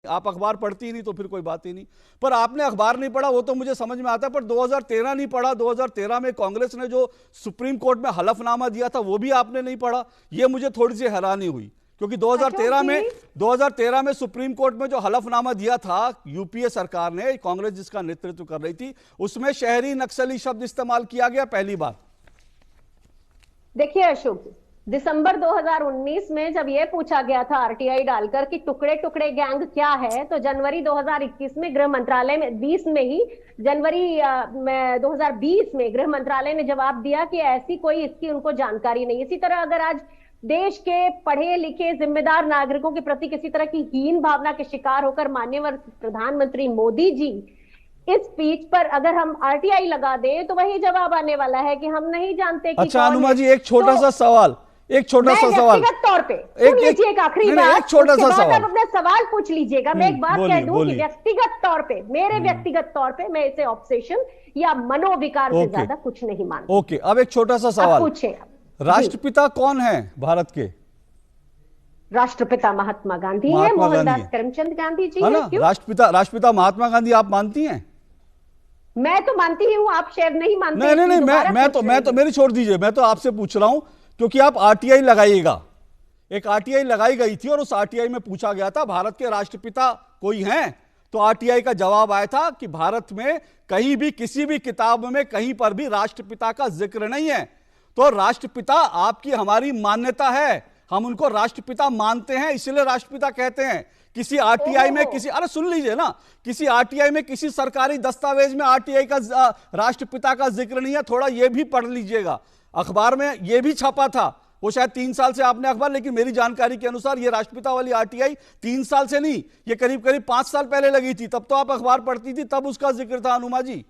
आप अखबार पढ़ती ही नहीं तो फिर कोई बात ही नहीं। पर आपने अखबार नहीं पढ़ा वो तो मुझे समझ में आता है, पर 2013 नहीं पढ़ा, 2013 में कांग्रेस ने जो सुप्रीम कोर्ट में हलफनामा दिया था वो भी आपने नहीं पढ़ा। ये मुझे थोड़ी सी हैरानी हुई, क्योंकि 2013 में सुप्रीम कोर्ट में जो हलफनामा दिया था यूपीए सरकार ने, कांग्रेस जिसका नेतृत्व कर रही थी, उसमें शहरी नक्सली शब्द इस्तेमाल किया गया पहली बार। देखिए अशोक, दिसंबर 2019 में जब यह पूछा गया था आरटीआई डालकर कि टुकड़े टुकड़े गैंग क्या है, तो जनवरी 2021 में गृह मंत्रालय में 20 में ही जनवरी 2020 में गृह मंत्रालय ने जवाब दिया कि ऐसी कोई इसकी उनको जानकारी नहीं। इसी तरह अगर आज देश के पढ़े लिखे जिम्मेदार नागरिकों के प्रति किसी तरह की हीन भावना के शिकार होकर माननीय प्रधानमंत्री मोदी जी इस स्पीच पर अगर हम आरटीआई लगा दें तो वही जवाब आने वाला है कि हम नहीं जानते कि अच्छा अनुमा जी, एक छोटा सा सवाल, एक छोटा सा सवाल व्यक्तिगत तौर पे सुन लीजिए, एक आखिरी बात, एक छोटा सा सवाल, आप अपने सवाल पूछ लीजिएगा। मैं एक बात कह दूं कि व्यक्तिगत तौर पे, मेरे व्यक्तिगत तौर पे मैं इसे ऑब्सेशन या मनोविकार से ज्यादा कुछ नहीं मानती। ओके, अब एक छोटा सा सवाल पूछे, राष्ट्रपिता कौन है भारत के? राष्ट्रपिता महात्मा गांधी है, मोहनदास करमचंद गांधी जी है ना? राष्ट्रपिता महात्मा गांधी आप मानती हैं? मैं तो मानती हूँ, आप शायद नहीं मानते। नहीं, मैं तो मेरी छोड़ दीजिए, मैं तो आपसे पूछ रहा हूं क्योंकि आप आरटीआई लगाइएगा। एक आरटीआई लगाई गई थी और उस आरटीआई में पूछा गया था भारत के राष्ट्रपिता कोई हैं, तो आरटीआई का जवाब आया था कि भारत में कहीं भी किसी भी किताब में कहीं पर भी राष्ट्रपिता का जिक्र नहीं है। तो राष्ट्रपिता आपकी हमारी मान्यता है, हम उनको राष्ट्रपिता मानते हैं, इसलिए राष्ट्रपिता कहते हैं। किसी आरटीआई में अरे सुन लीजिए ना, किसी आरटीआई में किसी सरकारी दस्तावेज में आरटीआई का राष्ट्रपिता का जिक्र नहीं है। थोड़ा ये भी पढ़ लीजिएगा, अखबार में ये भी छपा था, वो शायद 3 साल से आपने अखबार, लेकिन मेरी जानकारी के अनुसार ये राष्ट्रपिता वाली आरटीआई 3 साल से नहीं, ये करीब 5 साल पहले लगी थी, तब तो आप अखबार पढ़ती थी, तब उसका जिक्र था अनुमा जी।